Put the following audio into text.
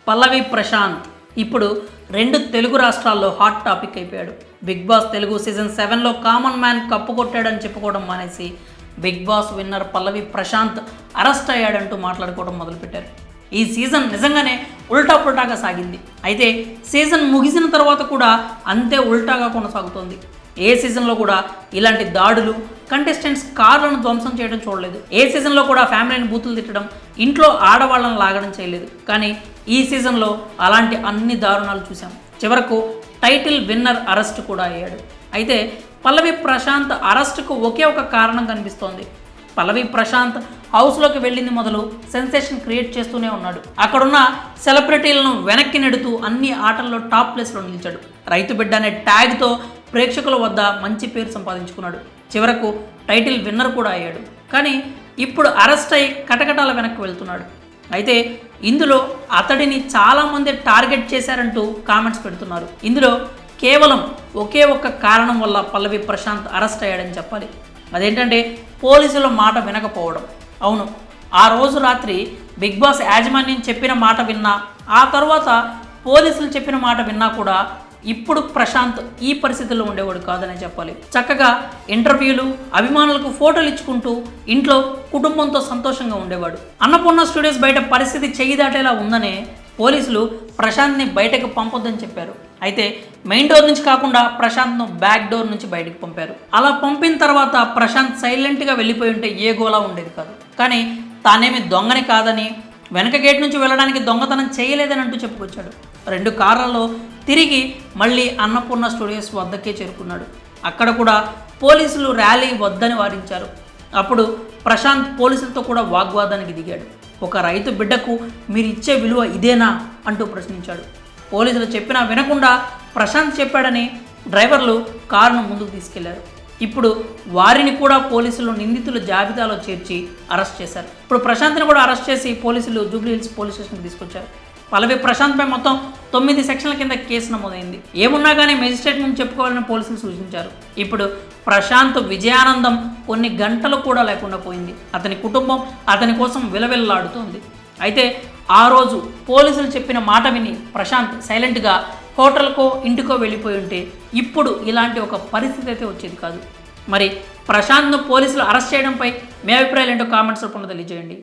పల్లవి ప్రశాంత్ ఇప్పుడు 2 తెలుగు రాష్ట్రాల్లో hot topic అయిపోయాడు. బిగ్ బాస్ తెలుగు సీజన్ 7లో కామన్ మ్యాన్ కప్పు కొట్టాడని చెప్పుకోవడం మానేసి Bigg Boss winner Pallavi Prashanth arrest అయ్యాడంటూ మాట్లాడుకోవడం మొదలుపెట్టారు. ఈ సీజన్ నిజంగానే ఉల్టా పుల్టాగా సాగింది. అయితే సీజన్ ముగిసిన తర్వాత కూడా అంతే ఉల్టాగా కొనసాగుతోంది. ఏ సీజన్లో కూడా ఇలాంటి దాడులు, కంటెస్టెంట్స్ కార్లను ధ్వంసం చేయడం చూడలేదు. ఏ సీజన్లో కూడా ఫ్యామిలీని బూతులు తిట్టడం, ఇంట్లో ఆడవాళ్ళని లాగడం చేయలేదు. కానీ ఈ సీజన్లో అలాంటి అన్ని దారుణాలు చూసాం. చివరకు టైటిల్ విన్నర్ అరెస్ట్ కూడా అయ్యాడు. అయితే పల్లవి ప్రశాంత్ అరెస్టుకు ఒకే ఒక కారణం కనిపిస్తోంది. పల్లవి ప్రశాంత్ హౌస్లోకి వెళ్ళింది మొదలు సెన్సేషన్ క్రియేట్ చేస్తూనే ఉన్నాడు. అక్కడున్న సెలబ్రిటీలను వెనక్కి నెడుతూ అన్ని ఆటల్లో టాప్ ప్లేస్లో నిలిచాడు. రైతు బిడ్డ అనే ట్యాగ్తో ప్రేక్షకుల వద్ద మంచి పేరు సంపాదించుకున్నాడు. చివరకు టైటిల్ విన్నర్ కూడా అయ్యాడు. కానీ ఇప్పుడు అరెస్ట్ అయి కటకటాల వెనక్కి వెళ్తున్నాడు. అయితే ఇందులో అతడిని చాలామంది టార్గెట్ చేశారంటూ కామెంట్స్ పెడుతున్నారు. ఇందులో కేవలం ఒకే ఒక్క కారణం వల్ల పల్లవి ప్రశాంత్ అరెస్ట్ అయ్యాడని చెప్పాలి. అదేంటంటే పోలీసుల మాట వినకపోవడం. అవును, ఆ రోజు రాత్రి బిగ్ బాస్ యాజమాన్యం చెప్పిన మాట విన్నా, ఆ తర్వాత పోలీసులు చెప్పిన మాట విన్నా కూడా ఇప్పుడు ప్రశాంత్ ఈ పరిస్థితుల్లో ఉండేవాడు కాదనే చెప్పాలి. చక్కగా ఇంటర్వ్యూలు, అభిమానులకు ఫోటోలు ఇచ్చుకుంటూ ఇంట్లో కుటుంబంతో సంతోషంగా ఉండేవాడు. అన్నపూర్ణ స్టూడియోస్ బయట పరిస్థితి చెయ్యి దాటేలా ఉందనే పోలీసులు ప్రశాంత్ని బయటకు పంపొద్దని చెప్పారు. అయితే మెయిన్ డోర్ నుంచి కాకుండా ప్రశాంత్ను బ్యాక్ డోర్ నుంచి బయటకు పంపారు. అలా పంపిన తర్వాత ప్రశాంత్ సైలెంట్గా వెళ్ళిపోయి ఉంటే ఏ గోలా ఉండేది కాదు. కానీ తానేమి దొంగని కాదని, వెనక గేట్ నుంచి వెళ్ళడానికి దొంగతనం చేయలేదని అంటూ చెప్పుకొచ్చాడు. 2 కార్లలో తిరిగి మళ్ళీ అన్నపూర్ణ స్టూడియోస్ వద్దకే చేరుకున్నాడు. అక్కడ కూడా పోలీసులు ర్యాలీ వద్దని వారించారు. అప్పుడు ప్రశాంత్ పోలీసులతో కూడా వాగ్వాదానికి దిగాడు. ఒక రైతు బిడ్డకు మీరు ఇచ్చే విలువ ఇదేనా అంటూ ప్రశ్నించాడు. పోలీసులు చెప్పినా వినకుండా ప్రశాంత్ చెప్పాడని డ్రైవర్లు కారును ముందుకు తీసుకెళ్లారు. ఇప్పుడు వారిని కూడా పోలీసులు నిందితుల జాబితాలో చేర్చి అరెస్ట్ చేశారు. ఇప్పుడు ప్రశాంత్ని కూడా అరెస్ట్ చేసి పోలీసులు జూబ్లీ హిల్స్ పోలీస్ స్టేషన్కి తీసుకొచ్చారు. పల్లవి ప్రశాంత్పై మొత్తం 9 సెక్షన్ల కింద కేసు నమోదైంది. ఏమున్నా కానీ మెజిస్ట్రేట్ ముందు చెప్పుకోవాలని పోలీసులు సూచించారు. ఇప్పుడు ప్రశాంత్ విజయానందం కొన్ని గంటలు కూడా లేకుండా పోయింది. అతని కుటుంబం అతని కోసం విలవిల్లాడుతోంది. అయితే ఆ రోజు పోలీసులు చెప్పిన మాట విని ప్రశాంత్ సైలెంట్గా హోటల్కో ఇంటికో వెళ్ళిపోయి ఉంటే ఇప్పుడు ఇలాంటి ఒక పరిస్థితి అయితే వచ్చేది కాదు. మరి ప్రశాంత్ను పోలీసులు అరెస్ట్ చేయడంపై మీ అభిప్రాయాలు ఏంటో కామెంట్స్ రూపంలో తెలియజేయండి.